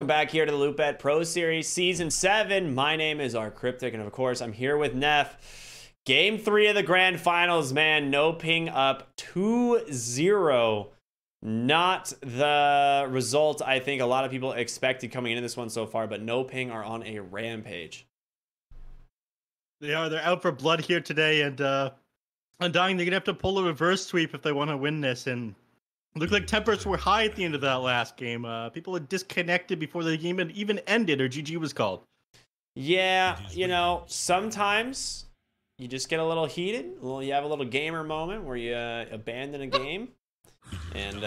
Back here to the Loopet Pro Series Season 7. My name is rkryptic, and of course, I'm here with Neph. Game 3 of the Grand Finals, man. NoPing up 2-0. Not the result I think a lot of people expected coming into this one so far, but NoPing are on a rampage. They are. They're out for blood here today, and Undying, they're going to have to pull a reverse sweep if they want to win this, and looked like tempers were high at the end of that last game. People had disconnected before the game had even ended, or GG was called. Yeah, you know, sometimes you just get a little heated. You have a little gamer moment where you abandon a game. And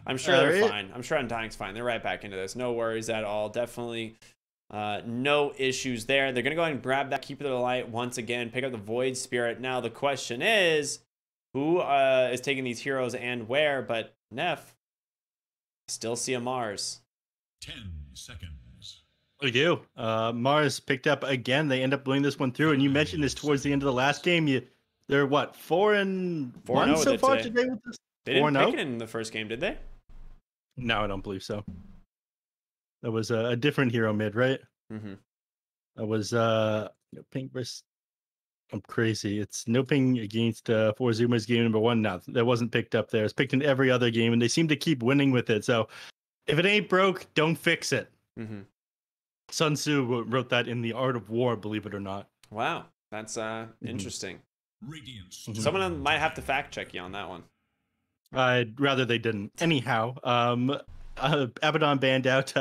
I'm sure they're fine. I'm sure Undying's fine. They're right back into this. No worries at all. Definitely no issues there. They're going to go ahead and grab that Keeper of the Light once again. Pick up the Void Spirit. Now the question is, who is taking these heroes and where? But Neph, still see a Mars. 10 seconds. We do. Mars picked up again. They end up blowing this one through. And you mentioned this towards the end of the last game. They're what, 4-1 so far today with this? They didn't pick it in the first game, did they? No, I don't believe so. That was a different hero mid, right? Mm-hmm. That was NoPing versus... I'm crazy. It's NoPing against Forzuma's game number 1 now. That wasn't picked up there. It's picked in every other game, and they seem to keep winning with it. So if it ain't broke, don't fix it. Mm-hmm. Sun Tzu wrote that in The Art of War, believe it or not. Wow, that's interesting. Radiance. Someone might have to fact check you on that one. I'd rather they didn't. Anyhow, Abaddon banned out.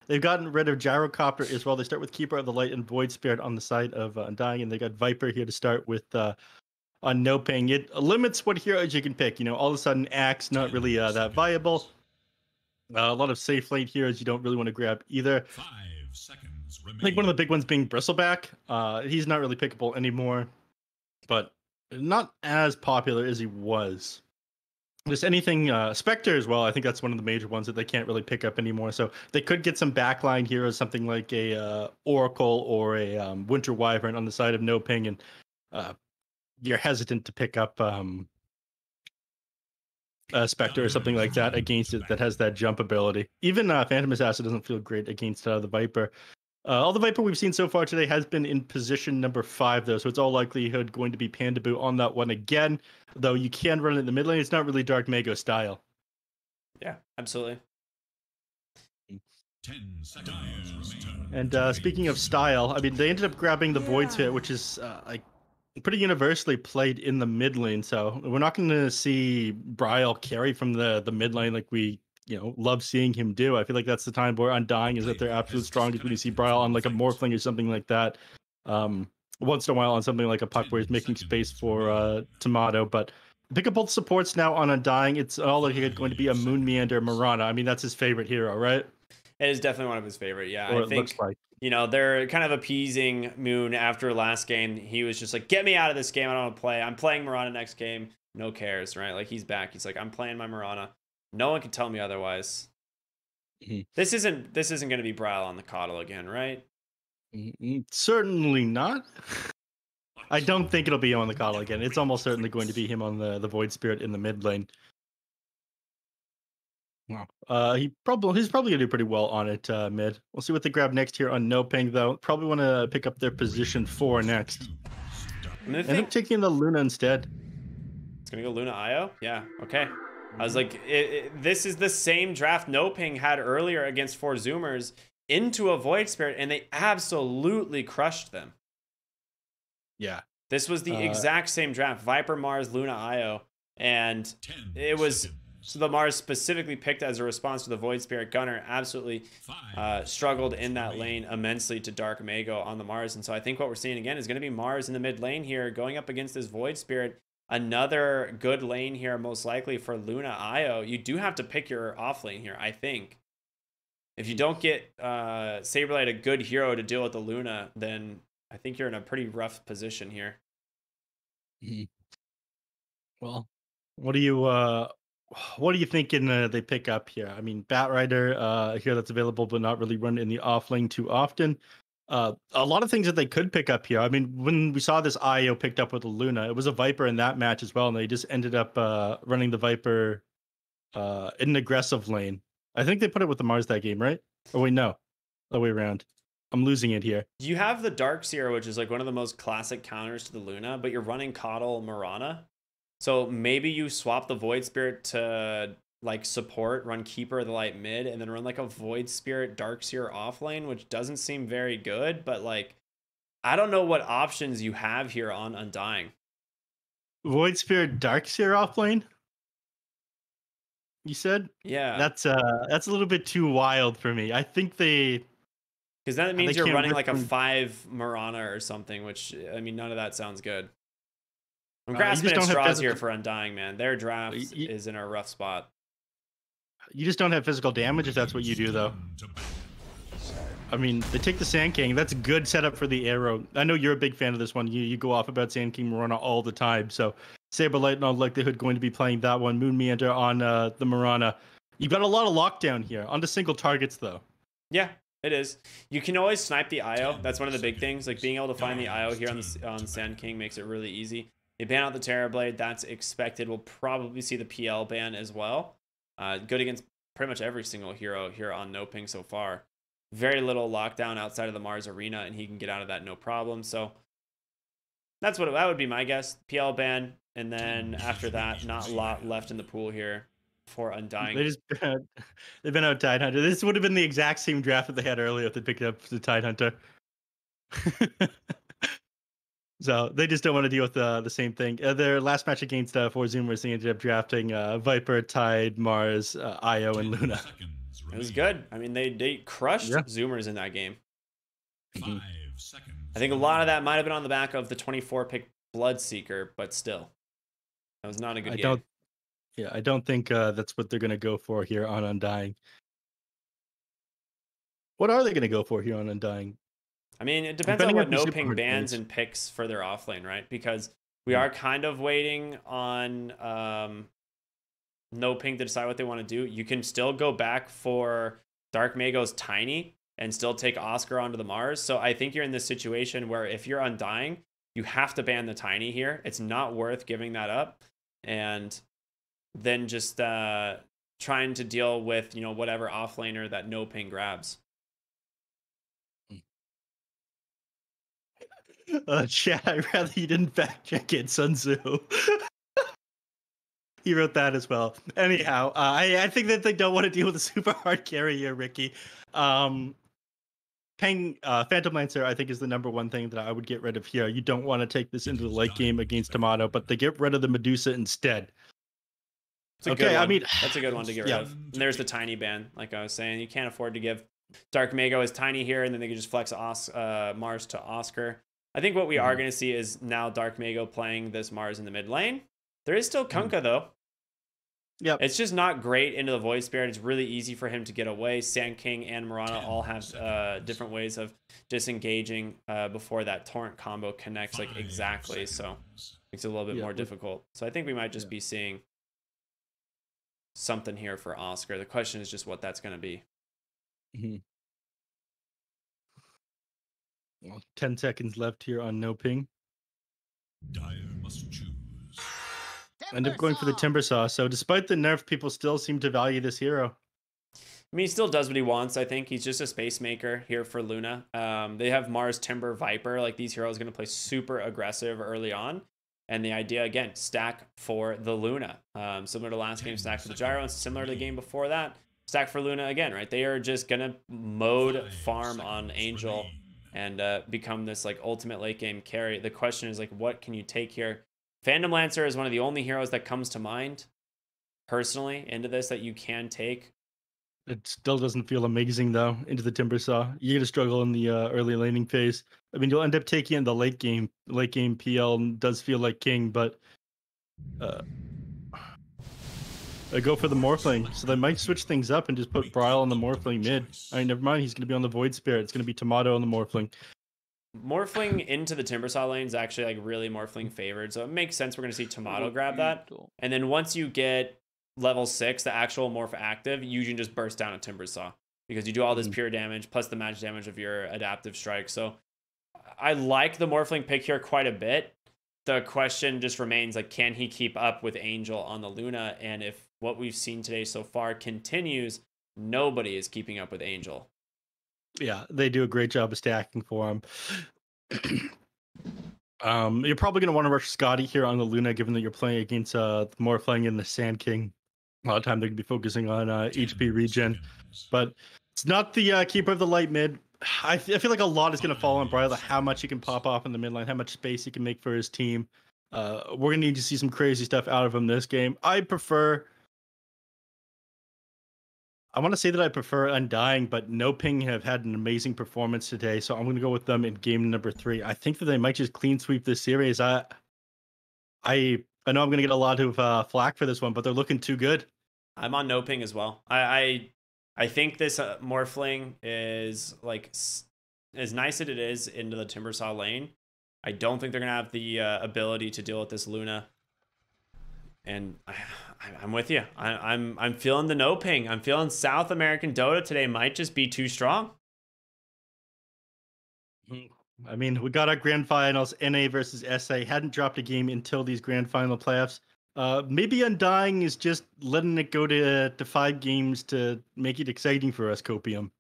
They've gotten rid of Gyrocopter as well. They start with Keeper of the Light and Void Spirit on the side of Undying, and they got Viper here to start with on NoPing. It limits what heroes you can pick. You know, all of a sudden, Axe not really that viable. A lot of safe lane heroes you don't really want to grab either. 5 seconds remaining. I think one of the big ones being Bristleback. He's not really pickable anymore, but not as popular as he was. Just anything Spectre as well. I think that's one of the major ones that they can't really pick up anymore. So they could get some backline heroes, something like a Oracle or a Winter Wyvern on the side of NoPing, and you're hesitant to pick up Spectre or something like that against it that has that jump ability. Even Phantom Assassin doesn't feel great against the Viper. All the Viper we've seen so far today has been in position number 5, though, so it's all likelihood going to be Pandaboo on that one again, though you can run it in the mid lane. It's not really Dark Mago style. Yeah, absolutely. 10 seconds. And speaking of style, I mean, they ended up grabbing the Void Sphere, which is like pretty universally played in the mid lane, so we're not going to see Bryle carry from the mid lane like we love seeing him do. I feel like that's the time where Undying is at their absolute strongest when you see Bryle on like a Morphling or something like that. Once in a while on something like a Puck where he's making space for Tomato, but pick up both supports now on Undying. It's all like going to be a Moon Meander Mirana. I mean, that's his favorite hero, right? It is definitely one of his favorite, yeah. Or I think, they're kind of appeasing Moon after last game. He was just like, get me out of this game. I don't want to play. I'm playing Mirana next game. No cares, right? Like, he's back. He's like, I'm playing my Mirana. No one can tell me otherwise. Mm-hmm. This isn't going to be Bryle on the Coddle again, right? Certainly not. I don't think it'll be him on the Coddle again. It's almost certainly going to be him on the Void Spirit in the mid lane. Wow. He's probably gonna do pretty well on it mid. We'll see what they grab next here on NoPing, though. Probably want to pick up their position 4 next. End up taking the Luna instead. It's gonna go Luna Io? Yeah, okay. I was like, this is the same draft NoPing had earlier against Zoomers into a Void Spirit, and they absolutely crushed them. Yeah. This was the exact same draft. Viper, Mars, Luna, Io. And it was... So the Mars specifically picked as a response to the Void Spirit Gunner absolutely struggled in that lane immensely to Dark Mago on the Mars. And so I think what we're seeing again is going to be Mars in the mid lane here going up against this Void Spirit. Another good lane here, most likely for Luna Io. You do have to pick your off lane here, I think. If you don't get Saberlight a good hero to deal with the Luna, then I think you're in a pretty rough position here. Well, what do you thinking they pick up here? I mean, Batrider here that's available, but not really run in the off lane too often. A lot of things that they could pick up here. I mean, when we saw this IO picked up with the Luna, it was a Viper in that match as well, and they just ended up running the Viper in an aggressive lane. I think they put it with the Mars that game, right? Oh wait, no, the way around. I'm losing it here. You have the Dark Seer, which is like one of the most classic counters to the Luna, but you're running Coddle Marana. So maybe you swap the Void Spirit to like support, run Keeper of the Light mid, and then run like a Void Spirit Dark Seer off lane, which doesn't seem very good, but like I don't know what options you have here on Undying. Void Spirit Dark Seer off lane. You said? Yeah. That's a little bit too wild for me. I think they Because that means they you're can't running rip like a from- 5 Marana or something, which, I mean, none of that sounds good. I'm you grasping just at don't have straws here physical- for Undying, man. Their draft You- is in a rough spot. You just don't have physical damage if that's what you do, though. Turn to battle. I mean, they take the Sand King. That's a good setup for the arrow. I know you're a big fan of this one. You go off about Sand King Marana all the time. So Saberlight in all likelihood going to be playing that one. Moon Meander on the Marana. You've got a lot of lockdown here on the single targets, though. Yeah, it is. You can always snipe the IO. That's one of the big things. Like being able to find the IO here on Sand King makes it really easy. You ban out the Terrorblade. That's expected. We'll probably see the PL ban as well. Good against pretty much every single hero here on NoPing so far. Very little lockdown outside of the Mars arena, and he can get out of that no problem. So that would be my guess. PL ban, and then after that, not a lot left in the pool here for Undying. They've been out Tidehunter. This would have been the exact same draft that they had earlier if they picked up the Tidehunter. So they just don't want to deal with the same thing. Their last match against 4 Zoomers, they ended up drafting Viper, Tide, Mars, Io, and Luna. Seconds It was remain. good. I mean, they crushed Yeah. Zoomers in that game. 5 seconds. I think a lot of that might have been on the back of the 24 pick Bloodseeker, but still, that was not a good game. I don't think that's what they're going to go for here on Undying. What are they going to go for here on Undying? I mean, it depends on Depending what on the super NoPing hard bans plays. and picks for their offlane, right? Because we are kind of waiting on NoPing to decide what they want to do. You can still go back for Dark Mago's Tiny and still take Oscar onto the Mars. So I think you're in this situation where if you're Undying, you have to ban the Tiny here. It's not worth giving that up. And then just trying to deal with, whatever offlaner that NoPing grabs. Chat, I'd rather you didn't fact check it, Sun Tzu. He wrote that as well. Anyhow, I think that they don't want to deal with a super hard carry here, Ricky. Phantom Lancer, I think, is the number one thing that I would get rid of here. You don't want to take this into the late game against Tomato, but they get rid of the Medusa instead. It's a good one. I mean, that's a good one to get rid of. And there's the Tiny ban, like I was saying. You can't afford to give Dark Mago as Tiny here, and then they can just flex Mars to Oscar. I think what we are going to see is now Dark Mago playing this Mars in the mid lane. There is still Kunkka, though. Yep. It's just not great into the Void Spirit. It's really easy for him to get away. Sand King and Marana all have different ways of disengaging before that Torrent combo connects like exactly. So makes it a little bit more difficult. So I think we might just be seeing something here for Oscar. The question is just what that's going to be. Well, 10 seconds left here on NoPing. Dire must choose. End up going for the Timber Saw. So despite the nerf, people still seem to value this hero. I mean, he still does what he wants, I think. He's just a space maker here for Luna. They have Mars, Timber, Viper. Like, these heroes are going to play super aggressive early on. And the idea, again, stack for the Luna. Similar to last game, stack for the Gyro. And similar to the game before that, stack for Luna again, right? They are just going to mode farm on Angel and become this, like, ultimate late game carry. The question is, like, what can you take here? Phantom Lancer is one of the only heroes that comes to mind, personally, into this that you can take. It still doesn't feel amazing, though, into the Timber Saw. You're going to struggle in the early laning phase. I mean, you'll end up taking in the late game. Late game PL does feel like king, but I go for the Morphling. So they might switch things up and just put Bryle on the Morphling mid. All right, never mind. He's going to be on the Void Spirit. It's going to be Tomato on the Morphling. Morphling into the Timbersaw lane is actually like really Morphling favored, so it makes sense we're going to see Tomato grab that. And then once you get level 6, the actual Morph active, you can just burst down a Timbersaw because you do all this pure damage plus the magic damage of your adaptive strike. So I like the Morphling pick here quite a bit. The question just remains, like, can he keep up with Angel on the Luna? And if what we've seen today so far continues, nobody is keeping up with Angel. Yeah, they do a great job of stacking for him. You're probably going to want to rush Scotty here on the Luna, given that you're playing against Morphling and the Sand King. A lot of time they're going to be focusing on 10 HP regen, seconds. but it's not the keeper of the light mid. I feel like a lot is going to fall on Bryla, how much he can pop off in the mid lane, how much space he can make for his team. We're going to need to see some crazy stuff out of him this game. I want to say that I prefer Undying, but NoPing have had an amazing performance today, so I'm going to go with them in game number 3. I think that they might just clean sweep this series. I know I'm going to get a lot of flack for this one, but they're looking too good. I'm on NoPing as well. I think this Morphling is like as nice as it is into the Timbersaw lane. I don't think they're gonna have the ability to deal with this Luna. And I'm with you. I'm feeling the NoPing. I'm feeling South American Dota today might just be too strong. I mean, we got our grand finals, NA versus SA. Hadn't dropped a game until these grand final playoffs. Maybe Undying is just letting it go to 5 games to make it exciting for us, Copium.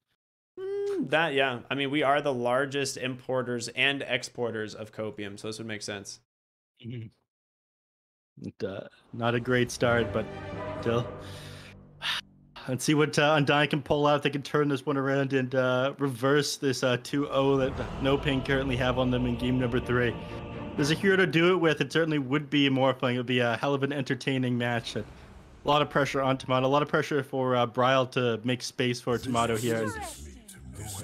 Yeah. I mean, we are the largest importers and exporters of copium, so this would make sense. Not a great start, but still. Let's see what Undying can pull out. They can turn this one around and reverse this 2-0 that NoPing currently have on them in game number 3. There's a hero to do it with. It certainly would be Morphling. It would be a hell of an entertaining match. A lot of pressure on Tomato. A lot of pressure for Bryle to make space for Tomato here. And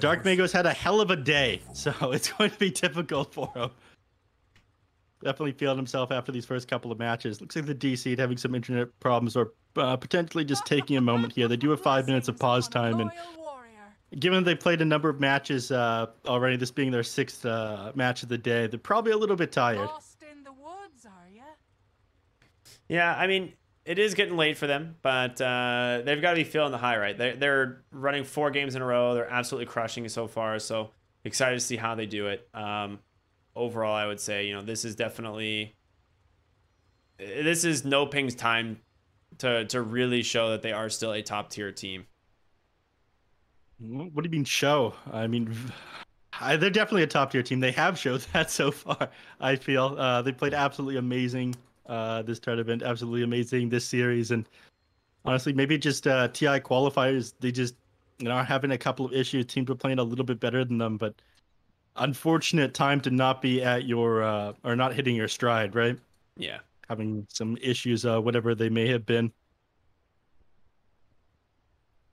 Dark Mango's had a hell of a day, so it's going to be difficult for him. Definitely feeling himself after these first couple of matches. Looks like the DC having some internet problems or potentially just taking a moment here. They do have 5 minutes of pause time, and given they played a number of matches already, this being their 6th match of the day, they're probably a little bit tired. Lost in the woods, are ya? Yeah, I mean, it is getting late for them, but they've got to be feeling the high, right? They're running 4 games in a row. They're absolutely crushing it so far, so excited to see how they do it. Overall, I would say, this is NoPing's time to really show that they are still a top-tier team. What do you mean show? I mean, they're definitely a top-tier team. They have showed that so far, I feel. They played absolutely amazing this tournament, absolutely amazing this series, and honestly, maybe just TI qualifiers, they just are having a couple of issues. Teams were playing a little bit better than them, but unfortunate time to not be at your or not hitting your stride, right? Yeah, having some issues, whatever they may have been.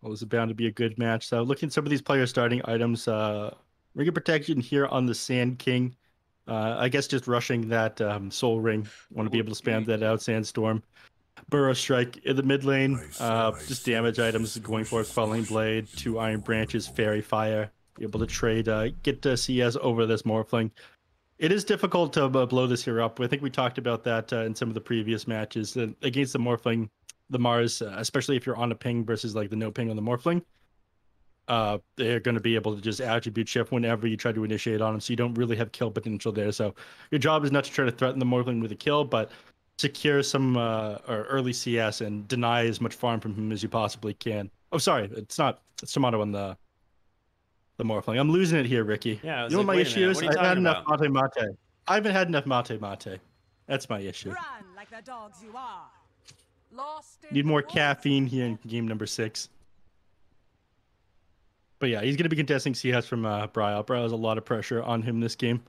Well, it was bound to be a good match. So looking at some of these players starting items, ring of protection here on the Sand King. I guess just rushing that soul ring. Want to be able to spam that out. Sandstorm, Burrow Strike in the mid lane. Just damage items going for a Quelling Blade, 2 Iron Branches, Fairy Fire. Be able to trade, get to CS over this Morphling. It is difficult to blow this hero up. I think we talked about that in some of the previous matches against the Morphling, the Mars, especially if you're on a ping versus like the NoPing on the Morphling. They're going to be able to just attribute shift whenever you try to initiate on them, so you don't really have kill potential there. So your job is not to try to threaten the Morphling with a kill, but secure some or early CS and deny as much farm from him as you possibly can. Oh, sorry, it's Tomato on the Morphling. I'm losing it here, Ricky. Yeah, you know what my issue is? I haven't had enough mate. I haven't had enough mate. That's my issue. Run like the dogs you are. Lost in Need more the caffeine here in game number 6. But yeah, he's going to be contesting CS from Bryle. Bryle has a lot of pressure on him this game.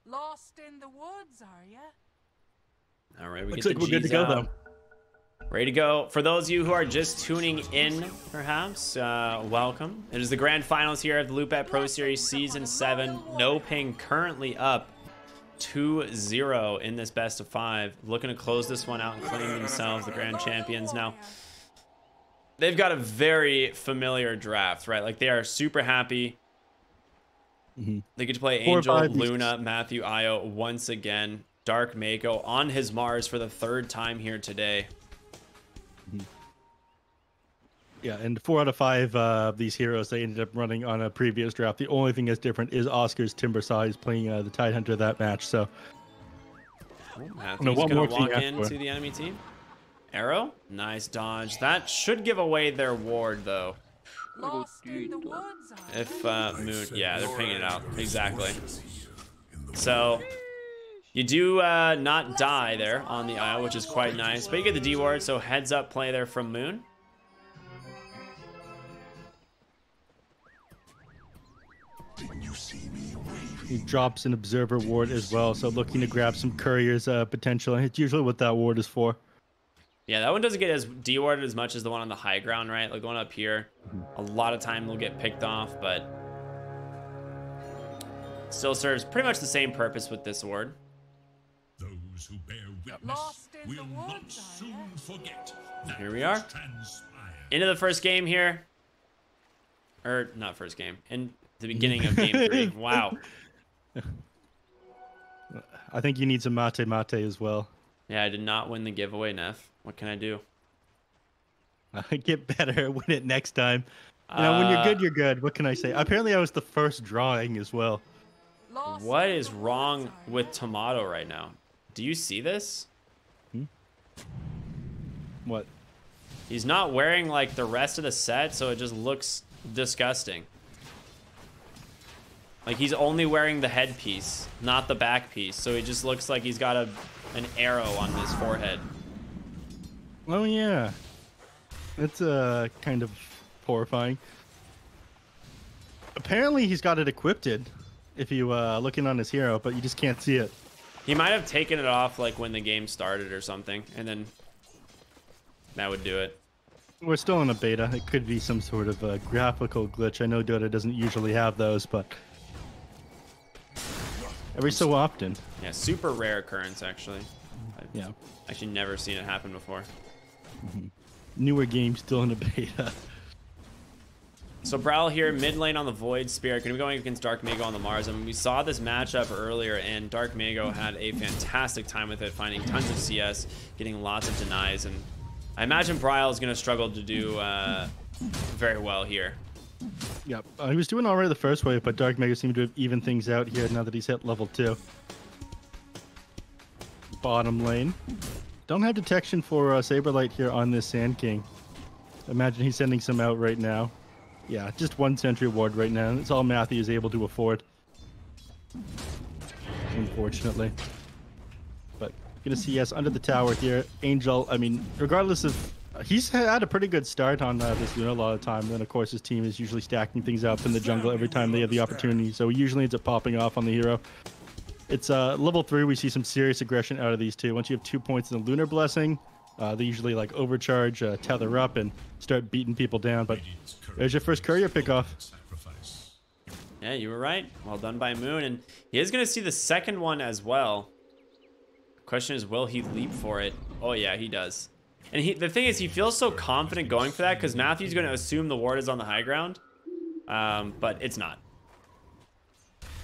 Lost in the woods, are ya? All right, we Looks get like the we're good to G's go, out. though. Ready to go. For those of you who are just tuning in, perhaps, welcome. It is the grand finals here of the Loopet Pro Series Season 7. NoPing currently up 2-0 in this best of 5. Looking to close this one out and claim themselves the grand champions. Now, they've got a very familiar draft, right? Like, they are super happy. They get to play Angel, Luna, Matthew, Io once again. Dark Mako on his Mars for the 3rd time here today. Yeah, and 4 out of 5 of these heroes they ended up running on a previous draft. The only thing that's different is Oscar's Timbersaw. He's playing the Tidehunter that match. So, Matthew's gonna walk into the enemy team. Arrow, nice dodge. That should give away their ward, though. Lost in the woods, are If Moon, yeah, they're pinging it out. Exactly. So you do not die there on the Isle, which is quite nice. But you get the D ward, so heads up play there from Moon. He drops an observer ward as well, so looking to grab some courier's potential. It's usually what that ward is for. Yeah, that one doesn't get as D-warded as much as the one on the high ground, right? Like the one up here, a lot of time will get picked off, but still serves pretty much the same purpose with this ward. Those who bear witness Lost in the will not woods, are soon forget that Here we are. which transpired. Into the first game here. Or, not first game. In the beginning of game 3. Wow. I think you need some mate mate as well. Yeah, I did not win the giveaway, Neff. What can I do? Get better, win it next time. You know, when you're good, you're good. What can I say? Apparently, I was the first drawing as well. lost What in is the wrong woods, are with Tomato right now? Do you see this? What? He's not wearing like the rest of the set, so it just looks disgusting. Like he's only wearing the headpiece, not the back piece. So he just looks like he's got an arrow on his forehead. Oh yeah, that's kind of horrifying. Apparently, he's got it equipped. If you looking on his hero, but you just can't see it. He might have taken it off like when the game started or something, and then that would do it. We're still in a beta. It could be some sort of a graphical glitch. I know Dota doesn't usually have those, but every so often. Yeah, super rare occurrence actually. I've Yeah. actually never seen it happen before. Newer games still in a beta. So Brawl here, mid lane on the Void Spirit, going to be going against Dark Mago on the Mars. I mean, we saw this matchup earlier, and Dark Mago had a fantastic time with it, finding tons of CS, getting lots of denies, and I imagine Brawl is going to struggle to do very well here. Yep. He was doing all right the first wave, but Dark Mega seemed to have evened things out here now that he's hit level 2. Bottom lane. Don't have detection for Saberlight here on this Sand King. Imagine he's sending some out right now. Yeah, just one sentry ward right now. That's all Matthew is able to afford. Unfortunately. But gonna see yes under the tower here. Angel, I mean, regardless of... he's had a pretty good start on this Luna a lot of the time. Then, of course, his team is usually stacking things up in the jungle every time they have the opportunity. So he usually ends up popping off on the hero. It's level 3. We see some serious aggression out of these two. Once you have 2 points in the Lunar Blessing, they usually like overcharge, tether up, and start beating people down. But there's your first courier pickoff. Yeah, you were right. Well done by Moon, and he is going to see the second one as well. Question is, will he leap for it? Oh yeah, he does. And the thing is, he feels so confident going for that because Matthew's going to assume the ward is on the high ground, but it's not.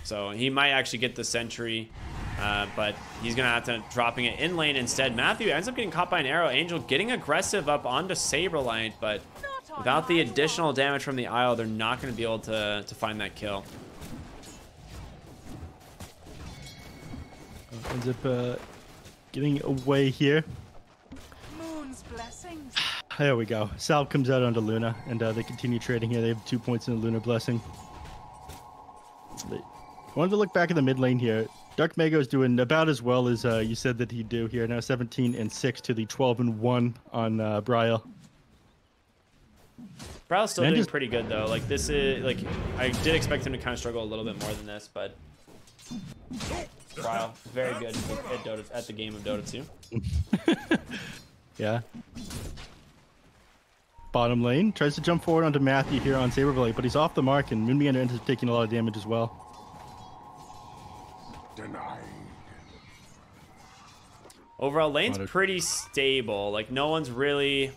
So he might actually get the sentry, but he's going to have to dropping it in lane instead. Matthew ends up getting caught by an arrow. Angel getting aggressive up onto Saberlight, but without the additional damage from the Isle, they're not going to be able to find that kill. Ends up getting away here. Moon's blessings. There we go. Salve comes out onto Luna, and they continue trading here. They have 2 points in the Lunar Blessing. I wanted to look back at the mid lane here. Dark Mago is doing about as well as you said that he'd do here. Now 17-6 to the 12-1 on Bryle. Brawl's still doing pretty good though. Like this is like I did expect him to kind of struggle a little bit more than this, but Brawl very good at Dota, at the game of Dota 2. Yeah. Bottom lane tries to jump forward onto Matthew here on Saberblade, but he's off the mark, and Moonbeam ends up taking a lot of damage as well. Denied. Overall, lane's pretty stable. Like no one's really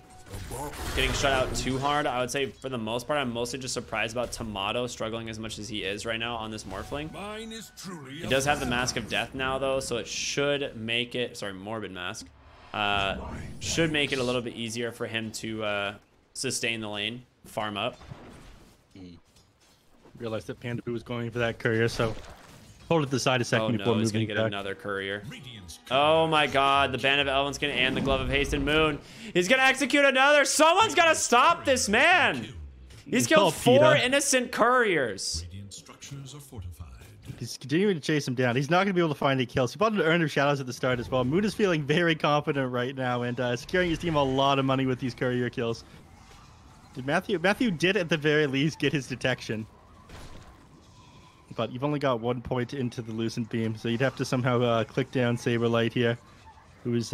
getting shut out too hard. I would say for the most part, I'm mostly just surprised about Tomato struggling as much as he is right now on this Morphling. Mine is truly He does have the Mask of Death now though, so it should make it, sorry, Morbid Mask. Should make it a little bit easier for him to sustain the lane, farm up. Realized that Panda was going for that courier, so hold it to the side a second before he's moving gonna get back. another courier. Oh my god, the Band of Elven's gonna end the Glove of Haste and Moon. He's gonna execute another. Someone's gotta stop this man. He's killed 4 innocent couriers. Radiant structures are fortified. He's continuing to chase him down. He's not going to be able to find any kills. He bought an Urn of Shadows at the start as well. Moon is feeling very confident right now and securing his team a lot of money with these courier kills. Did Matthew did at the very least get his detection. But you've only got 1 point into the Lucent Beam, so you'd have to somehow click down Saberlight here, who's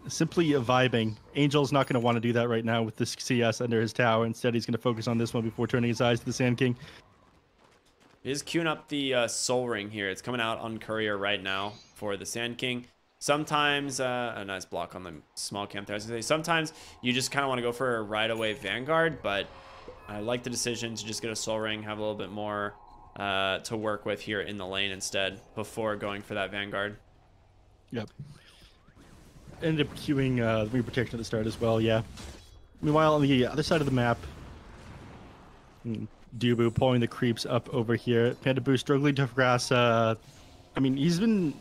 simply vibing. Angel's not going to want to do that right now with this CS under his tower. Instead, he's going to focus on this one before turning his eyes to the Sand King. He's queuing up the Soul Ring here. It's coming out on Courier right now for the Sand King. Sometimes, a nice block on the small camp there. I was gonna say, sometimes you just kind of want to go for a right-away Vanguard, but I like the decision to just get a Soul Ring, have a little bit more to work with here in the lane instead before going for that Vanguard. Yep. Ended up queuing the Ring Protection at the start as well, yeah. Meanwhile, on the other side of the map, Dubu pulling the creeps up over here. Panda Boo struggling to harass. I mean, he's been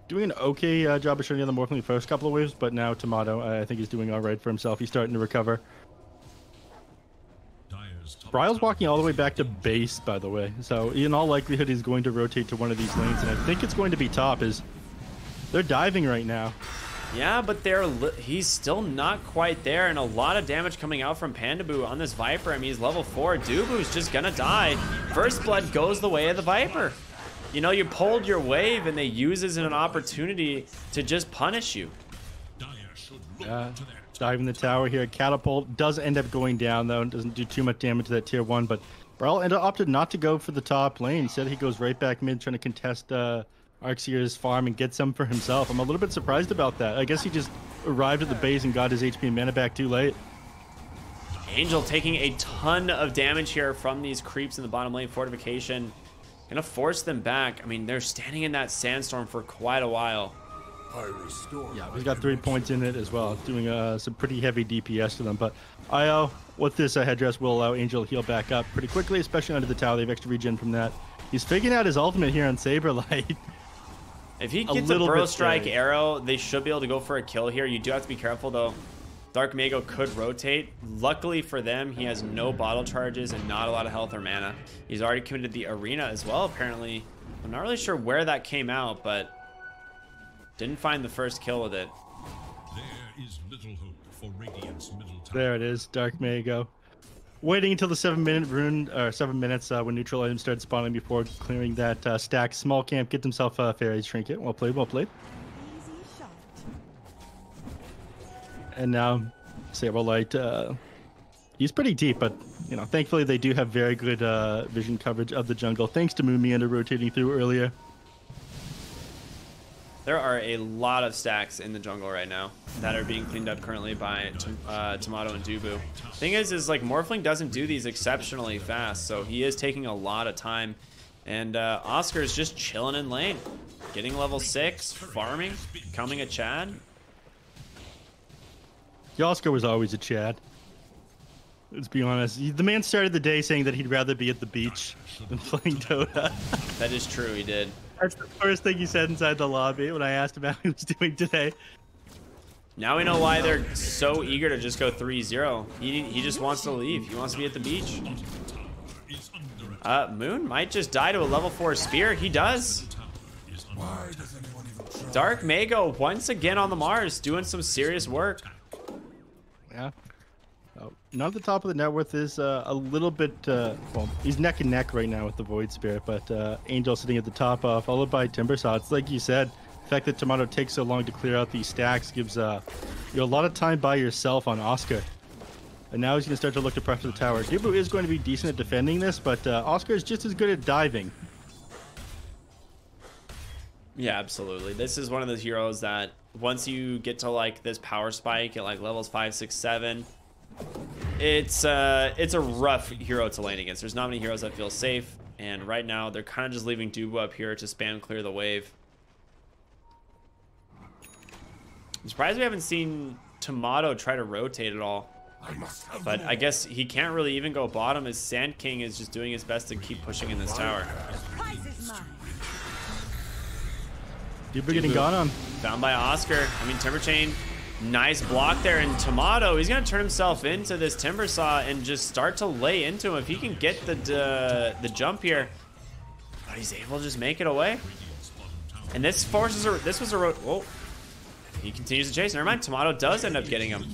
doing an okay job of shutting down the Morphling the first couple of waves, but now Tomato, I think, is doing all right for himself. He's starting to recover. Bryle's walking all the way back to base, by the way. So in all likelihood, he's going to rotate to one of these lanes, and I think it's going to be top. They're diving right now. Yeah, but he's still not quite there, and a lot of damage coming out from Pandaboo on this Viper. I mean, he's level 4. Dubu's just gonna die. First Blood goes the way of the Viper. You know, you pulled your wave, and they use it as an opportunity to just punish you. Diving the tower here. Catapult does end up going down, though. Doesn't do too much damage to that tier 1, but Bryle opted not to go for the top lane. Instead, he goes right back mid, trying to contest Arxier's farm and get some for himself. I'm a little bit surprised about that. I guess he just arrived at the base and got his HP and mana back too late. Angel taking a ton of damage here from these creeps in the bottom lane. Fortification gonna force them back. I mean, they're standing in that sandstorm for quite a while. Yeah, he's got 3 points in it as well, doing some pretty heavy DPS to them. But IO, with this headdress, will allow Angel to heal back up pretty quickly, especially under the tower. They have extra regen from that. He's figuring out his ultimate here on Saberlight. If he gets a Burrow Strike arrow, they should be able to go for a kill here. You do have to be careful, though. Dark Mago could rotate. Luckily for them, he has no bottle charges and not a lot of health or mana. He's already committed the arena as well, apparently. I'm not really sure where that came out, but didn't find the first kill with it. There is little hope for Radiant's middle tower. There it is, Dark Mago. Waiting until the 7-minute rune, or 7 minutes when neutral items start spawning before clearing that stack. Small camp, get himself a Fairy's Trinket. Well played, well played. And now, Saberlight, he's pretty deep, but, you know, thankfully they do have very good vision coverage of the jungle, thanks to Moonmeander rotating through earlier. There are a lot of stacks in the jungle right now that are being cleaned up currently by Tomato and Dubu. Thing is like Morphling doesn't do these exceptionally fast, so he is taking a lot of time. And Oscar is just chilling in lane, getting level 6, farming, becoming a Chad. Oscar was always a Chad. Let's be honest. The man started the day saying that he'd rather be at the beach than playing Dota. That is true, he did. That's the first thing he said inside the lobby when I asked him how he was doing today. Now we know why they're so eager to just go 3-0. He just wants to leave. He wants to be at the beach. Moon might just die to a level 4 spear. He does. Dark Mago once again on the Mars, doing some serious work. Yeah. Not at the top of the net worth is a little bit, well, he's neck and neck right now with the Void Spirit, but Angel sitting at the top, followed by Timbersaw. It's like you said, the fact that Tomato takes so long to clear out these stacks gives you a lot of time by yourself on Oscar. And now he's going to start to look to pressure the tower. Dubu is going to be decent at defending this, but Oscar is just as good at diving. Yeah, absolutely. This is one of those heroes that once you get to like this power spike at like levels 5, 6, 7, it's a rough hero to lane against. There's not many heroes that feel safe, and right now they're kind of just leaving Dubu up here to spam clear the wave. I'm surprised we haven't seen Tomato try to rotate at all, but I guess he can't really even go bottom as Sand King is just doing his best to keep pushing in this tower. Dubu getting gone on. Found by Oscar. I mean, Timber Chain Nice block there, and Tomato, he's gonna turn himself into this timber saw and just start to lay into him. If he can get the jump here, but he's able to just make it away. And this forces this was a whoa. He continues to chase. Never mind, Tomato does end up getting him.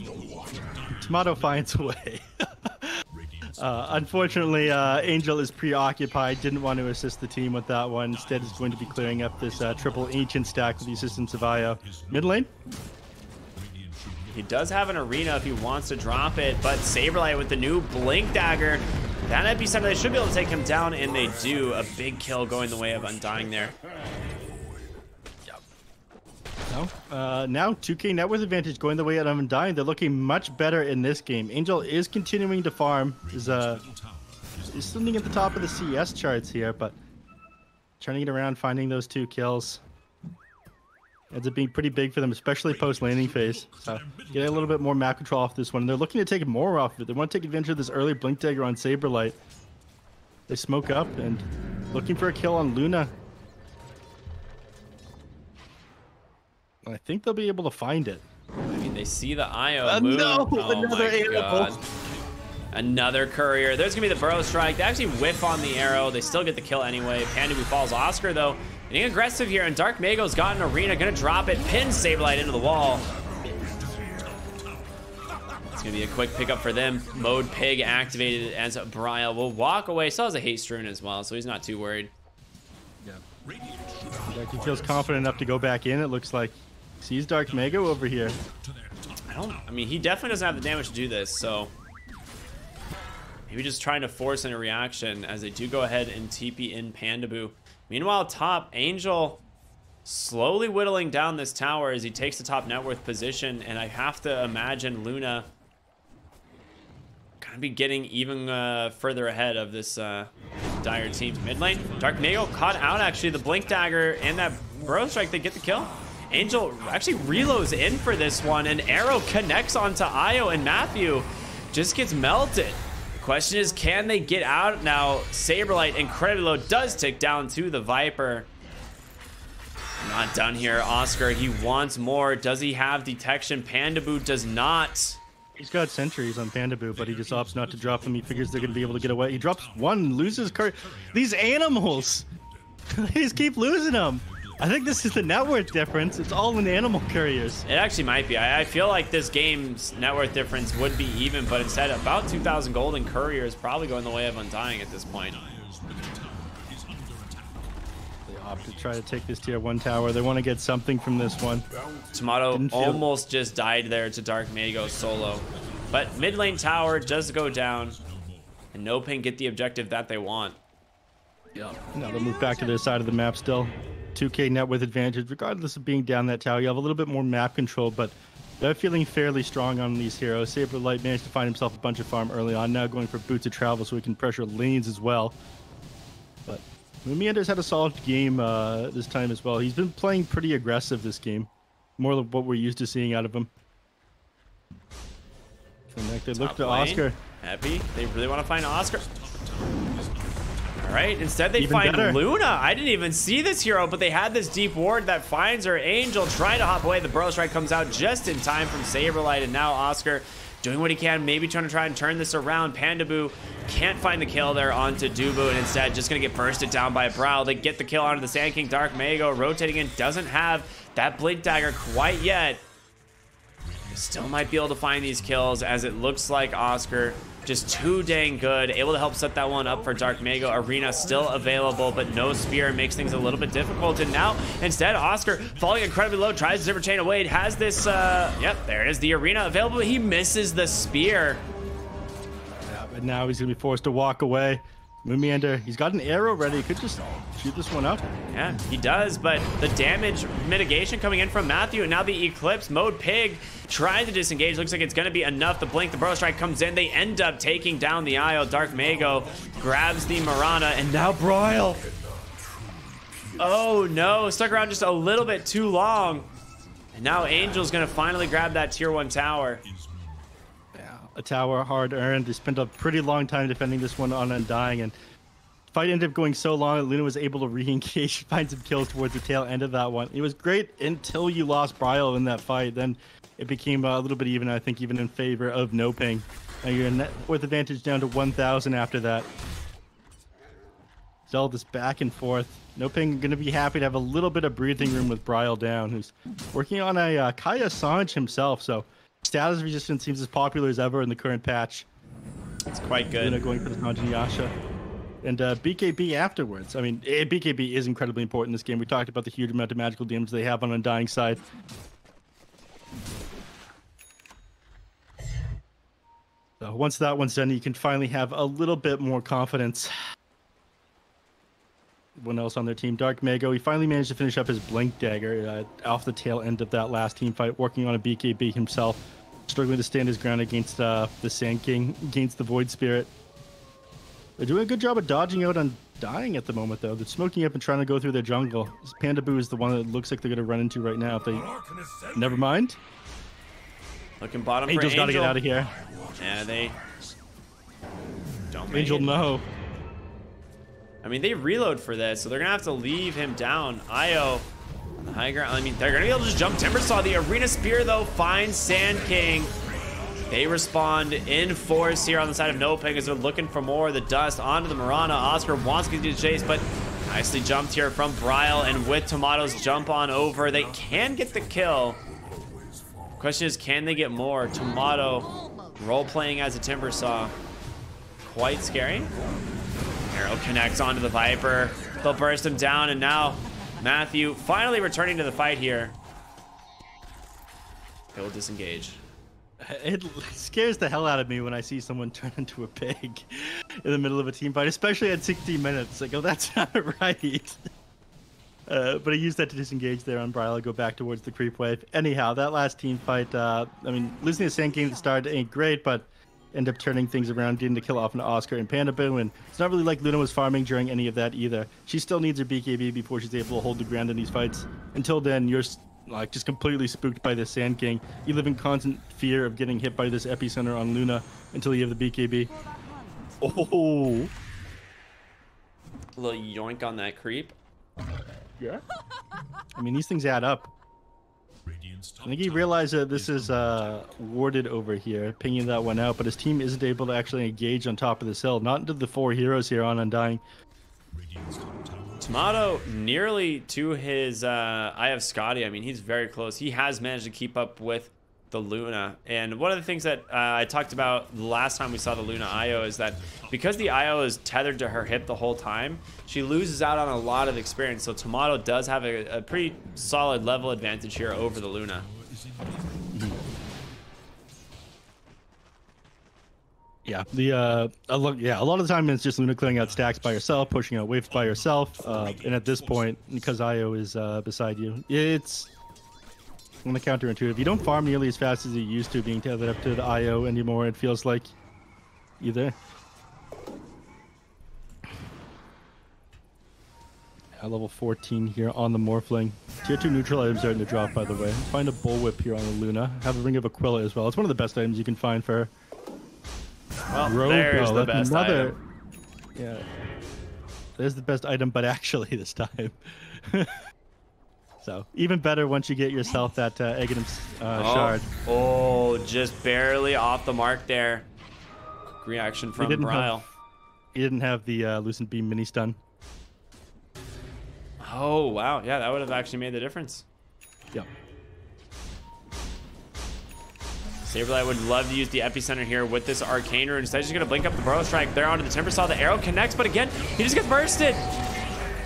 Tomato finds a way. Unfortunately, Angel is preoccupied, didn't want to assist the team with that one. Instead, is going to be clearing up this triple ancient stack with the assistance of Io. Mid lane. He does have an arena if he wants to drop it, but Saberlight with the new Blink Dagger, that might be something they should be able to take him down, and they do. A big kill going the way of Undying there. Now 2K net worth advantage going the way of Undying. They're looking much better in this game. Angel is continuing to farm. He's sitting at the top of the CS charts here, but trying to get around, finding those 2 kills. Ends up being pretty big for them, especially post landing phase. So get a little bit more map control off this one. And they're looking to take more off of it. They want to take advantage of this early Blink Dagger on Saberlight. They smoke up and looking for a kill on Luna. I think they'll be able to find it. I mean, they see the IO move. No, oh another God. Another courier. There's gonna be the burrow strike. They actually whiff on the arrow. They still get the kill anyway. Pandabu falls. Oscar though, getting aggressive here, and Dark Mago's got an arena, gonna drop it, pins Saberlight into the wall. It's gonna be a quick pickup for them. Mode Pig activated as Brial will walk away. Still has a haste rune as well, so he's not too worried. Yeah. He feels confident enough to go back in. It looks like sees Dark Mago over here. I mean, he definitely doesn't have the damage to do this, so maybe just trying to force in a reaction as they do go ahead and TP in Pandabu. Meanwhile, top, Angel slowly whittling down this tower as he takes the top net worth position, and I have to imagine Luna kind of be getting even further ahead of this Dire team. Mid lane, Dark Mago caught out actually the Blink Dagger and that Burrow Strike. They get the kill. Angel actually reloads in for this one, and arrow connects onto Io, and Matthew just gets melted. The question is, can they get out now? Saberlight incredibly low does tick down to the Viper. Not done here. Oscar, he wants more. Does he have detection? Pandabu does not. He's got sentries on Pandabu, but he just opts not to drop them. He figures they're going to be able to get away. He drops one, loses courier. These animals, they just keep losing them. I think this is the net worth difference. It's all in animal couriers. It actually might be. I feel like this game's net worth difference would be even, but instead about 2,000 gold in courier is probably going the way of Undying at this point. They opt to try to take this tier 1 tower. They want to get something from this one. Tomato almost just died there to Dark Mago solo. But mid lane tower does go down, and NoPing get the objective that they want. Yeah. Now they'll move back to their side of the map still. 2K net worth advantage, regardless of being down that tower. You have a little bit more map control, but they're feeling fairly strong on these heroes. Saberlight managed to find himself a bunch of farm early on, now going for boots of travel so he can pressure lanes as well. But Meander's had a solid game this time as well. He's been playing pretty aggressive this game, more of what we're used to seeing out of him. They look to Oscar. Happy? They really want to find Oscar. All right, instead they Even find better. Luna. I didn't even see this hero, but they had this deep ward that finds her. Angel trying to hop away. The Burrow Strike comes out just in time from Saberlight, and now Oscar doing what he can, maybe trying to try and turn this around. Pandabu can't find the kill there onto Dubu, and instead just going to get bursted down by Brow. They get the kill onto the Sand King. Dark Mago rotating in, doesn't have that Blink Dagger quite yet. Still might be able to find these kills, as it looks like Oscar just too dang good, able to help set that one up for Dark Mago. Arena still available, but no spear makes things a little bit difficult. And now instead Oscar falling incredibly low, tries to zipper chain away. It has this yep, there it is, the arena available. He misses the spear. Yeah, but now he's gonna be forced to walk away. Meander, he's got an arrow ready. He could just shoot this one up. Yeah, he does, but the damage mitigation coming in from Matthew, and now the Eclipse. Mode Pig trying to disengage. Looks like it's going to be enough. The Blink, the Burrow Strike comes in. They end up taking down the Io. Dark Mago grabs the Marana, and now Broil. Oh no, stuck around just a little bit too long. And now Angel's going to finally grab that tier 1 tower. A tower hard earned. They spent a pretty long time defending this one on Undying, and the fight ended up going so long that Luna was able to re-engage, find some kills towards the tail end of that one. It was great until you lost Bryle in that fight. Then it became a little bit even, I think, even in favor of NoPing. Now your net worth advantage down to 1,000 after that. It's all this back and forth. NoPing going to be happy to have a little bit of breathing room with Bryle down, who's working on a Kaya Sanj himself, so status resistance seems as popular as ever in the current patch. It's quite good. Going for the Sanj and Yasha. And BKB afterwards. I mean, BKB is incredibly important in this game. We talked about the huge amount of magical damage they have on Undying side. So once that one's done, you can finally have a little bit more confidence. Everyone else on their team, Dark Mago, he finally managed to finish up his Blink Dagger off the tail end of that last team fight, working on a BKB himself, struggling to stand his ground against the Sand King, against the Void Spirit. They're doing a good job of dodging out on Dying at the moment, though. They're smoking up and trying to go through their jungle. This Panda Boo is the one that looks like they're going to run into right now. If they... Never mind. Looking bottom Angel's for Angel. Got to get out of here. Yeah, they don't Angel, no. I mean, they reload for this, so they're gonna have to leave him down. Io on the high ground. I mean, they're gonna be able to just jump Timbersaw. The Arena Spear, though, finds Sand King. They respond in force here on the side of NoPing as they're looking for more of the dust onto the Mirana. Oscar wants to do the chase, but nicely jumped here from Bryle, and with Tomato's jump on over, they can get the kill. Question is, can they get more? Tomato role-playing as a Timbersaw. Quite scary. Arrow connects onto the Viper. They'll burst him down, and now Matthew finally returning to the fight here. He'll disengage. It scares the hell out of me when I see someone turn into a pig in the middle of a team fight, especially at 16 minutes. I go, that's not right. But I used that to disengage there on Bryle, go back towards the creep wave. Anyhow, that last team fight, I mean, losing the Sand King at the start ain't great, but end up turning things around, getting the kill off into Oscar and Panda Boo, and it's not really like Luna was farming during any of that either. She still needs her BKB before she's able to hold the ground in these fights. Until then, you're like just completely spooked by this Sand King. You live in constant fear of getting hit by this epicenter on Luna until you have the BKB. Oh! A little yoink on that creep. Yeah. I mean, these things add up. I think he realized that this is warded over here, pinging that one out, but his team isn't able to actually engage on top of this hill. Not into the 4 heroes here on Undying. Tomato nearly to his Eye of Scotty. I mean, he's very close. He has managed to keep up with the Luna. And one of the things that I talked about the last time we saw the Luna IO is that because the IO is tethered to her hip the whole time, she loses out on a lot of experience. So Tomato does have a pretty solid level advantage here over the Luna. Yeah, a lot of the time it's just Luna clearing out stacks by herself, pushing out waves by herself, and at this point, because IO is beside you, it's on the counterintuitive. You don't farm nearly as fast as you used to being tethered up to the IO anymore. It feels like either. Level 14 here on the Morphling. Tier 2 neutral items starting to drop, by the way. Find a Bullwhip here on the Luna. Have a Ring of Aquila as well. It's one of the best items you can find for her. Well, there's the best item. Yeah. There's the best item, but actually this time. So, even better once you get yourself that Aghanim shard. Oh, just barely off the mark there. Quick reaction from Bryle. He didn't have the Lucent Beam mini stun. Oh, wow. Yeah, that would have actually made the difference. Yep. Saberlight would love to use the epicenter here with this Arcane Rune. Instead, he's going to blink up the Burrow Strike there onto the Timbersaw. The arrow connects, but again, he just gets bursted.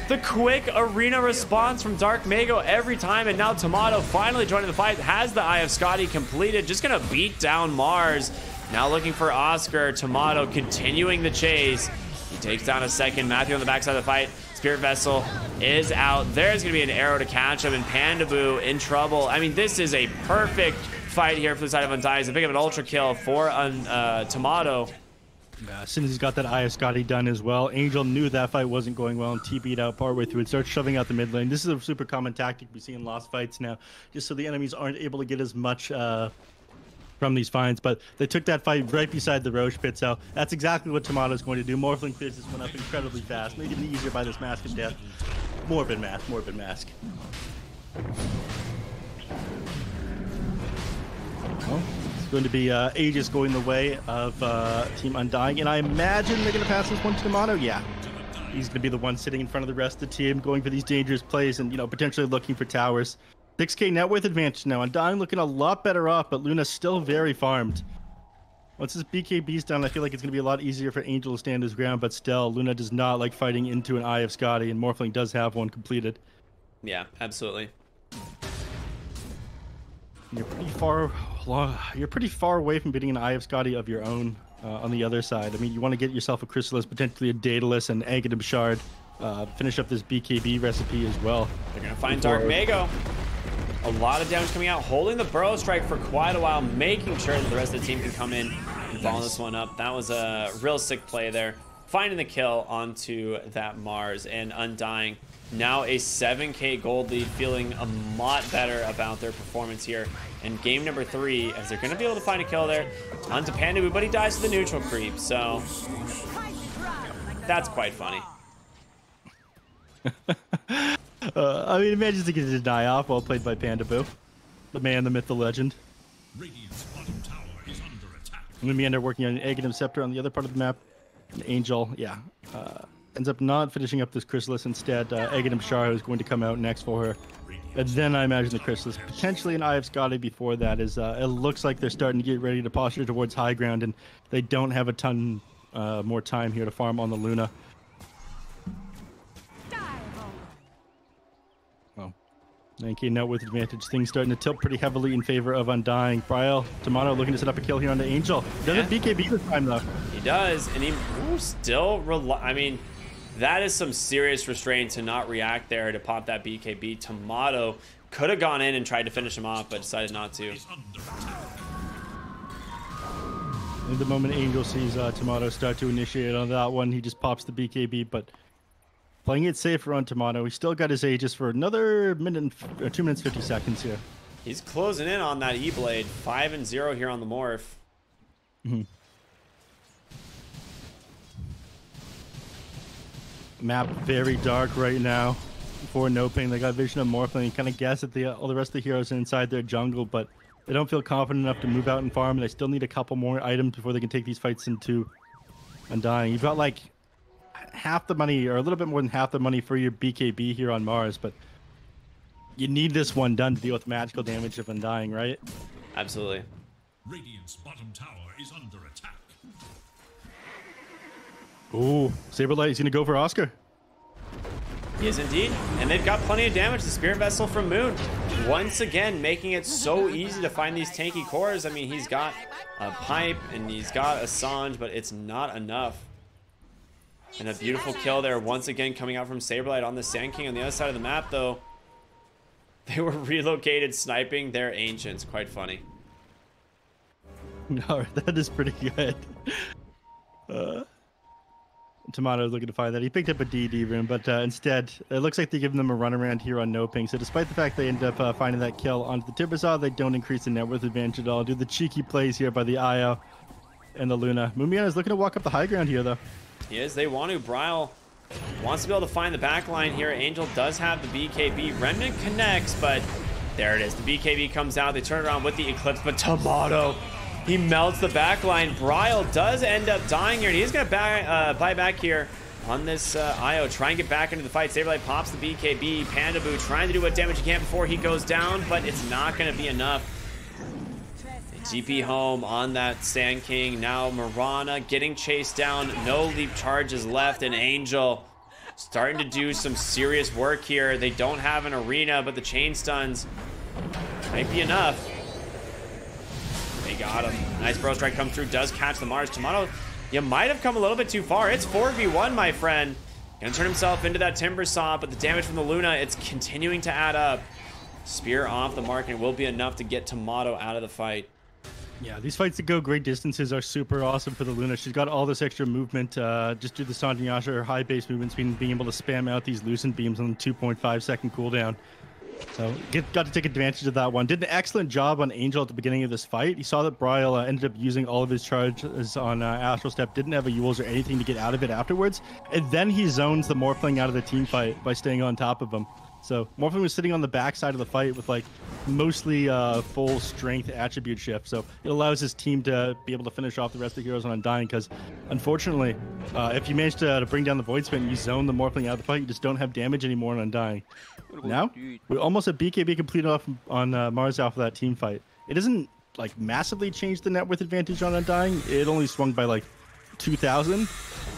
The quick arena response from Dark Mago every time, and now Tomato finally joining the fight. Has the Eye of Scotty completed. Just going to beat down Mars. Now looking for Oscar. Tomato continuing the chase. He takes down a second. Matthew on the backside of the fight. Spirit Vessel is out. There's going to be an arrow to catch him, and Panda Boo in trouble. I mean, this is a perfect fight here for the side of Undying. It's a big of an ultra kill for Tomato. As soon as he's got that Eye of Scotty done as well, Angel knew that fight wasn't going well and TP'd out partway through it. Starts shoving out the mid lane. This is a super common tactic we see in lost fights now, just so the enemies aren't able to get as much from these finds. But they took that fight right beside the Roche pit, so that's exactly what Tomato's going to do. Morphling clears this one up incredibly fast, making it easier by this Mask of Death. Morbid Mask. Well, it's going to be Aegis going the way of Team Undying, and I imagine they're going to pass this one to Tomato. Yeah, he's going to be the one sitting in front of the rest of the team, going for these dangerous plays and, you know, potentially looking for towers. 6k net worth advantage now. Undying looking a lot better off, but Luna's still very farmed. Once this BKB's done, I feel like it's going to be a lot easier for Angel to stand his ground, but still, Luna does not like fighting into an Eye of Scotty, and Morphling does have one completed. Yeah, absolutely. You're pretty far away from getting an Eye of Scotty of your own on the other side. I mean, you want to get yourself a Chrysalis, potentially a Daedalus, and Aghanim Shard. Finish up this BKB recipe as well. They're going to find Dark Mago. A lot of damage coming out, holding the Burrow Strike for quite a while, making sure that the rest of the team can come in and follow this one up. That was a real sick play there. Finding the kill onto that Mars, and Undying now a 7k gold lead, feeling a lot better about their performance here in game number 3, as they're going to be able to find a kill there onto Pandabu, but he dies to the neutral creep, so that's quite funny. I mean, imagine to get a die off, well played by Pandabu. The man, the myth, the legend. Radiant's bottom tower is under attack. I'm going to end up working on an Aghanim Scepter on the other part of the map. An Angel, yeah, ends up not finishing up this Chrysalis. Instead, Aghanim Shard is going to come out next for her. And then I imagine the Chrysalis, potentially an Eye of Scotty before that, is it looks like they're starting to get ready to posture towards high ground, and they don't have a ton more time here to farm on the Luna. Well, 9k net worth advantage. Things starting to tilt pretty heavily in favor of Undying. Bryle, Tomato looking to set up a kill here on the Angel. Doesn't BKB this time, though. He does, and he still I mean, that is some serious restraint to not react there to pop that BKB. Tomato could have gone in and tried to finish him off, but decided not to. In the moment Angel sees Tomato start to initiate on that one, he just pops the BKB, but playing it safer on Tomato. He still got his Aegis for another 2 minutes 50 seconds here. He's closing in on that E-Blade. 5-0 here on the Morph. Map very dark right now for NoPing. They got vision of Morphling. You kind of guess that all the rest of the heroes are inside their jungle, but they don't feel confident enough to move out and farm. They still need a couple more items before they can take these fights into Undying. You've got like half the money, or a little bit more than half the money for your BKB here on Mars, but you need this one done to deal with magical damage of Undying, right? Absolutely. Radiant's bottom tower is under attack. Ooh, Saberlight is going to go for Oscar. He is indeed, and they've got plenty of damage. The Spirit Vessel from Moon, once again, making it so easy to find these tanky cores. I mean, he's got a Pipe, and he's got a Sange, but it's not enough. And a beautiful kill there, once again, coming out from Saberlight on the Sand King. On the other side of the map, though, they were relocated sniping their Ancients. Quite funny. No, that is pretty good. Tomato's looking to find that. He picked up a DD room, but instead, it looks like they're giving them a runaround here on NoPing. So despite the fact they end up finding that kill onto the Timbuzad, they don't increase the net worth advantage at all. Do the cheeky plays here by the Io and the Luna. Mumiana is looking to walk up the high ground here, though. He is. They want to. Bryle wants to be able to find the back line here. Angel does have the BKB. Remnant connects, but there it is. The BKB comes out. They turn it around with the Eclipse, but Tomato, he melts the back line. Bryle does end up dying here, and he's going to buy back here on this Io. Try and get back into the fight. Saberlight pops the BKB. Pandabu trying to do what damage he can before he goes down, but it's not going to be enough. GP home on that Sand King. Now Mirana getting chased down. No leap charges left, and Angel starting to do some serious work here. They don't have an arena, but the chain stuns might be enough. They got him. Nice Burrow Strike come through. Does catch the Mars. Tomato, you might have come a little bit too far. It's 4v1, my friend. Gonna turn himself into that Timber Saw, but the damage from the Luna, it's continuing to add up. Spear off the mark, and it will be enough to get Tomato out of the fight. Yeah, these fights that go great distances are super awesome for the Luna. She's got all this extra movement. Just do the Santinyasha, her high base movements, being able to spam out these Lucent Beams on the 2.5 second cooldown. So got to take advantage of that one. Did an excellent job on Angel at the beginning of this fight. He saw that Bryle ended up using all of his charges on Astral Step, didn't have a Yules or anything to get out of it afterwards. And then he zones the Morphling out of the team fight by staying on top of him. So Morphling was sitting on the back side of the fight with like mostly full strength attribute shift. So it allows his team to be able to finish off the rest of the heroes on Undying. Because unfortunately, if you manage to bring down the Void Spin and you zone the Morphling out of the fight, you just don't have damage anymore on Undying. Now we almost have BKB completed off on Mars off of that team fight. It doesn't like massively change the net worth advantage on Undying. It only swung by like 2,000.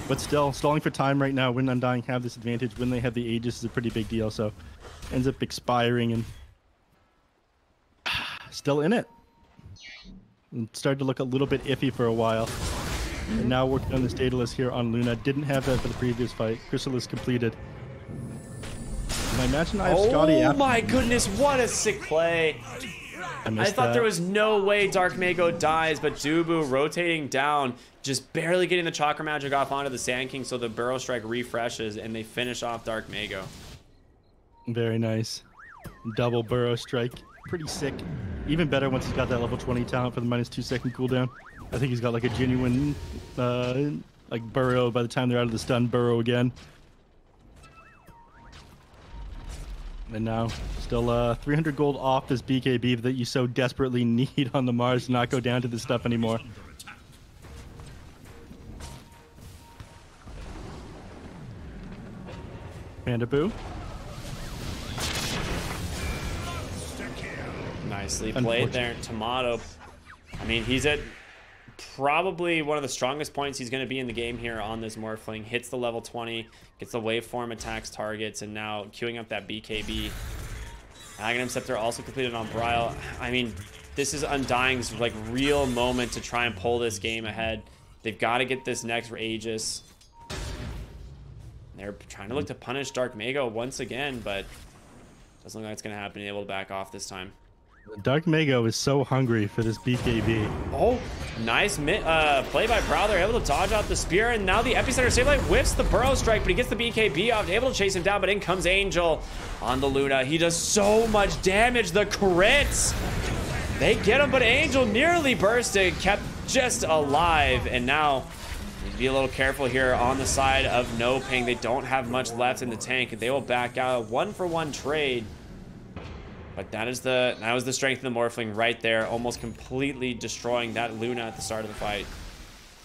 But still, stalling for time right now when Undying have this advantage, when they have the Aegis is a pretty big deal. So ends up expiring and still in it. And started to look a little bit iffy for a while. And now working on this Daedalus here on Luna. Didn't have that for the previous fight. Chrysalis completed. And I imagine I have Scotty Oh after. my goodness, what a sick play. I thought there was no way Dark Mago dies, but Dubu rotating down, just barely getting the Chakra Magic off onto the Sand King, so the Burrow Strike refreshes, and they finish off Dark Mago. Very nice. Double Burrow Strike. Pretty sick. Even better once he's got that level 20 talent for the -2 second cooldown. I think he's got like a genuine like Burrow by the time they're out of the stun Burrow again. And now, still 300 gold off this BKB that you so desperately need on the Mars to not go down to this stuff anymore. Pandaboo. Nicely played there, Tomato. I mean, he's at probably one of the strongest points he's going to be in the game here on this Morphling. Hits the level 20, gets the waveform, attacks targets, and now queuing up that BKB. Aghanim Scepter also completed on Bryle. I mean, this is Undying's like real moment to try and pull this game ahead. They've got to get this next Aegis. They're trying to look to punish Dark Mago once again, but doesn't look like it's going to happen. Able to back off this time. Dark Mago is so hungry for this BKB. Oh, nice play by Prowl. They're able to dodge out the spear, and now the Epicenter Sableye whiffs the Burrow Strike, but he gets the BKB off, able to chase him down, but in comes Angel on the Luna. He does so much damage, the crits. They get him, but Angel nearly bursted, kept just alive, and now need to be a little careful here on the side of NoPing. They don't have much left in the tank, and they will back out. 1-for-1 trade. But that was the strength of the Morphling right there, almost completely destroying that Luna at the start of the fight.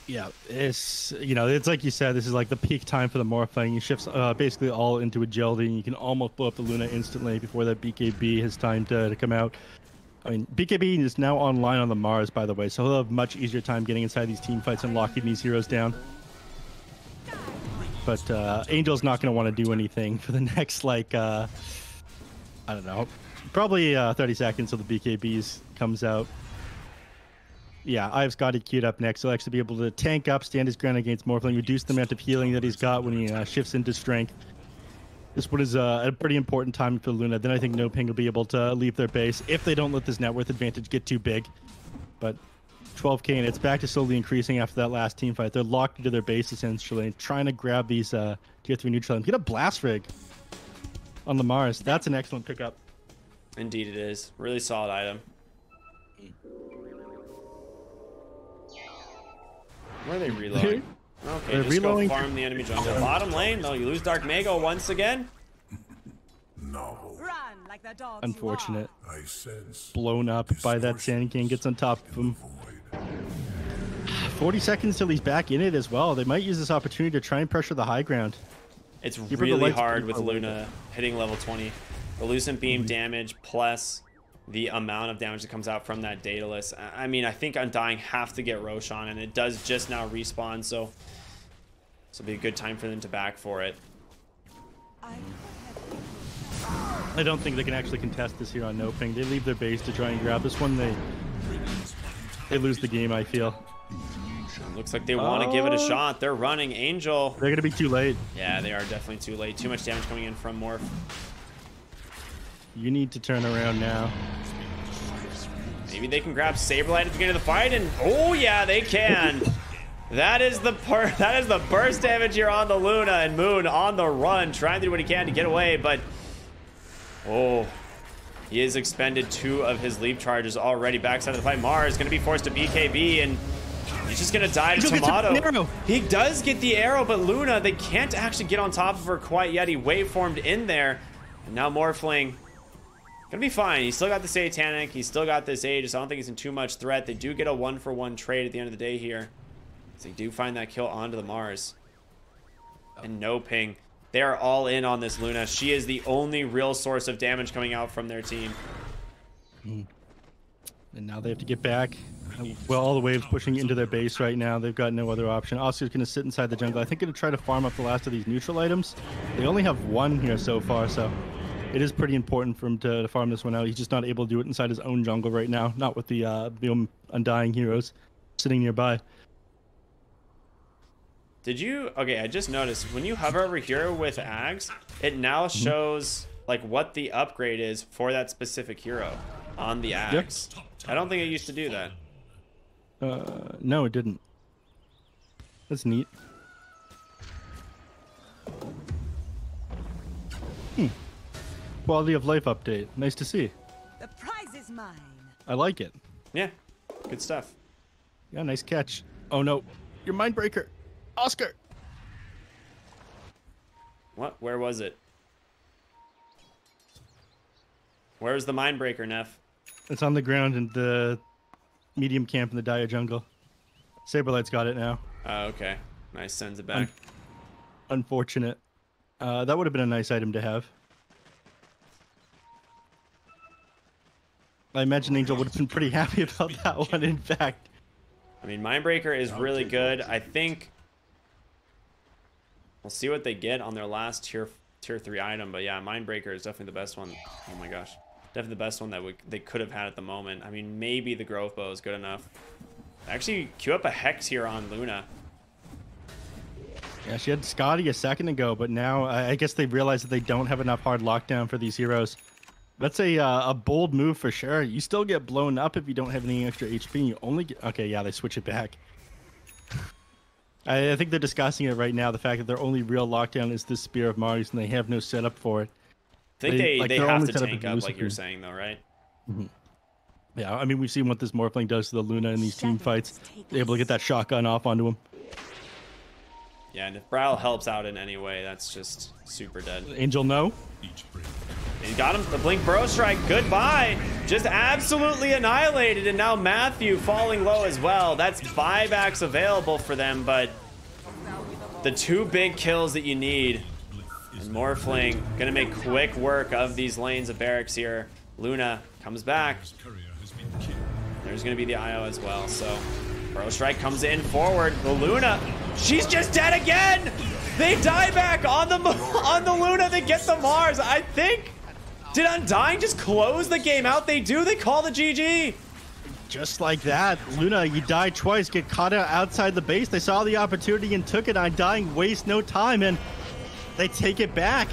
Yeah, it's, you know, it's like you said, this is like the peak time for the Morphling. He shifts basically all into agility, and you can almost blow up the Luna instantly before that BKB has time to come out. I mean, BKB is now online on the Mars, by the way, so he'll have much easier time getting inside these team fights and locking these heroes down. But Angel's not going to want to do anything for the next, like, I don't know, probably 30 seconds till the BKBs comes out. Yeah, I have Scotty queued up next. He'll actually be able to tank up, stand his ground against Morphling, reduce the amount of healing that he's got when he shifts into strength. This one is a pretty important time for Luna. Then I think NoPing will be able to leave their base if they don't let this net worth advantage get too big. But 12k, and it's back to slowly increasing after that last team fight. They're locked into their base, essentially, trying to grab these tier 3 neutral items. Get a blast rig on the Mars. That's an excellent pickup. Indeed it is. Really solid item. Where are they reloading? Okay, They're just reloading. go farm the enemy jungle. Bottom lane, though, you lose Dark Mago once again. No, Run like the dogs Unfortunate. I sense Blown up by that Sand King. Gets on top of him. void. 40 seconds till he's back in it as well. They might use this opportunity to try and pressure the high ground. It's the really lights hard pretty with far away, Luna hitting level 20. The Lucent Beam damage plus the amount of damage that comes out from that Daedalus. I mean, I think Undying have to get Roshan, and it does just now respawn, so this will be a good time for them to back for it. I don't think they can actually contest this here on NoPing. They leave their base to try and grab this one. They lose the game, I feel. Looks like they want to give it a shot. They're running Angel. They're going to be too late. Yeah, they are definitely too late. Too much damage coming in from Morph. You need to turn around now. Maybe they can grab Saberlight at the beginning of the fight, and oh yeah, they can. That is the burst damage here on the Luna, and Moon on the run, trying to do what he can to get away, but oh, he has expended 2 of his leap charges already. Backside of the fight, Mars is going to be forced to BKB, and he's just going to die to Tomato. He does get the arrow, but Luna, they can't actually get on top of her quite yet. He waveformed in there. And now Morphling gonna be fine. He's still got the Satanic. He's still got this Aegis. I don't think he's in too much threat. They do get a 1-for-1 trade at the end of the day here. So they do find that kill onto the Mars. And NoPing. They are all in on this Luna. She is the only real source of damage coming out from their team. And now they have to get back. Well, all the waves pushing into their base right now. They've got no other option. Oscar's going to sit inside the jungle. I think going to try to farm up the last of these neutral items. They only have one here so far, so it is pretty important for him to farm this one out. He's just not able to do it inside his own jungle right now. Not with the Undying heroes sitting nearby. Did you... Okay, I just noticed. When you hover over here with Ags, it now shows like what the upgrade is for that specific hero on the Ags. Yep. I don't think it used to do that. No, it didn't. That's neat. Quality of life update. Nice to see. The prize is mine. I like it. Yeah, good stuff. Yeah, nice catch. Oh no, your Mindbreaker. Oscar! What? Where was it? Where's the Mindbreaker, Neph? It's on the ground in the medium camp in the Dire jungle. Saberlight's got it now. Oh, okay. Nice, sends it back. Unfortunate. That would have been a nice item to have. I imagine Angel would have been pretty happy about that one, in fact. I mean, Mindbreaker is really good. I think we'll see what they get on their last tier 3 item, but yeah, Mindbreaker is definitely the best one. Oh my gosh, definitely the best one that they could have had at the moment. I mean, maybe the Growth Bow is good enough. Actually, queue up a Hex here on Luna. Yeah, she had Scotty a second ago, but now I guess they realize that they don't have enough hard lockdown for these heroes. That's a bold move for sure. You still get blown up if you don't have any extra HP. You only get... Okay, yeah, they switch it back. I think they're discussing it right now, the fact that their only real lockdown is this Spear of Mars, and they have no setup for it. I think they have to tank up, like you're saying, though, right? Mm-hmm. Yeah, I mean, we've seen what this Morphling does to the Luna in these team fights. They're able to get that shotgun off onto him. Yeah, and if Braille helps out in any way, that's just super dead. Angel, no. He got him. The Blink Burrow Strike. Goodbye. Just absolutely annihilated. And now Matthew falling low as well. That's buybacks available for them, but the 2 big kills that you need. And Morphling gonna make quick work of these lanes of barracks here. Luna comes back. There's gonna be the IO as well. So Burrow Strike comes in forward. The Luna, she's just dead again. They die back on the Luna. They get the Mars. I think. Did Undying just close the game out? They do. They call the GG. Just like that. Luna, you die twice, get caught out outside the base. They saw the opportunity and took it. Undying waste no time, and they take it back.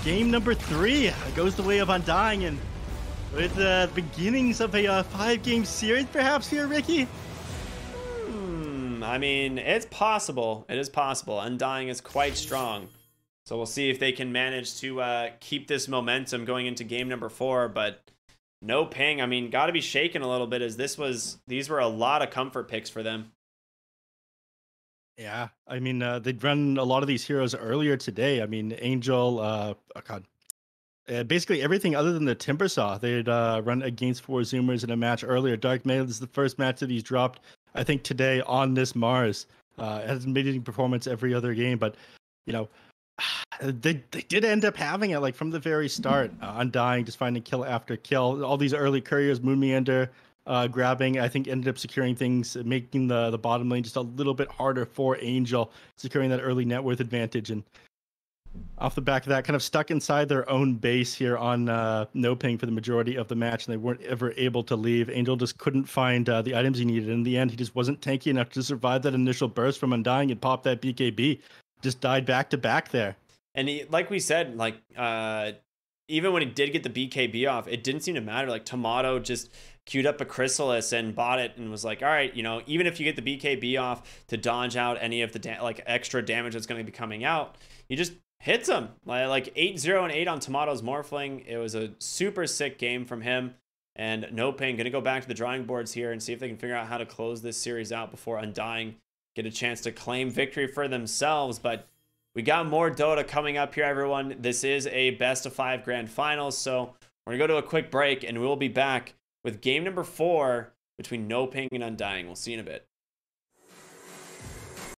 Game number 3 goes the way of Undying, and with the beginnings of a 5-game series perhaps here, Ricky? I mean, it's possible. It is possible. Undying is quite strong. So we'll see if they can manage to keep this momentum going into game number 4. But NoPing, I mean, got to be shaken a little bit as these were a lot of comfort picks for them. Yeah, I mean, they'd run a lot of these heroes earlier today. I mean, Angel, oh God. Basically everything other than the Timbersaw, they'd run against 4 Zoomers in a match earlier. Dark Mail is the first match that he's dropped, I think, today on this Mars. Has made any performance every other game, but, you know, they did end up having it like from the very start. Undying, just finding kill after kill. All these early couriers, Moon Meander, grabbing, I think ended up securing things, making the bottom lane just a little bit harder for Angel, securing that early net worth advantage. And off the back of that, kind of stuck inside their own base here on NoPing for the majority of the match, and they weren't ever able to leave. Angel just couldn't find the items he needed. In the end, he just wasn't tanky enough to survive that initial burst from Undying and pop that BKB. Just died back to back there. And he, like we said, like even when he did get the BKB off, it didn't seem to matter. Like Tomato just queued up a Chrysalis and bought it and was like, all right, you know, even if you get the BKB off to dodge out any of the like extra damage that's going to be coming out, you just hits him. Like 8-0 and 8 on Tomato's Morphling. It was a super sick game from him. And NoPing going to go back to the drawing boards here and see if they can figure out how to close this series out before Undying get a chance to claim victory for themselves. But We got more Dota coming up here, everyone. This is a best of 5 grand finals, so we're gonna go to a quick break, and we'll be back with game number 4 between NoPing and Undying. We'll see you in a bit.